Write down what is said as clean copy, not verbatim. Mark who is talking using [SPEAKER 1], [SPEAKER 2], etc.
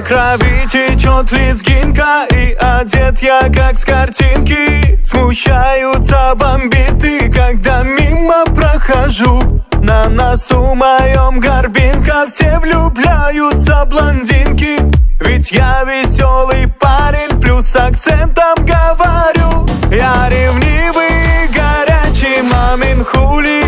[SPEAKER 1] моей крови течет лезгинка, и одет я как с картинки. Смущаются бомбиты, когда мимо прохожу. На носу моем горбинка, все влюбляются блондинки. Ведь я веселый парень, плюс с акцентом говорю. Я ревнивый, горячий мамин хули.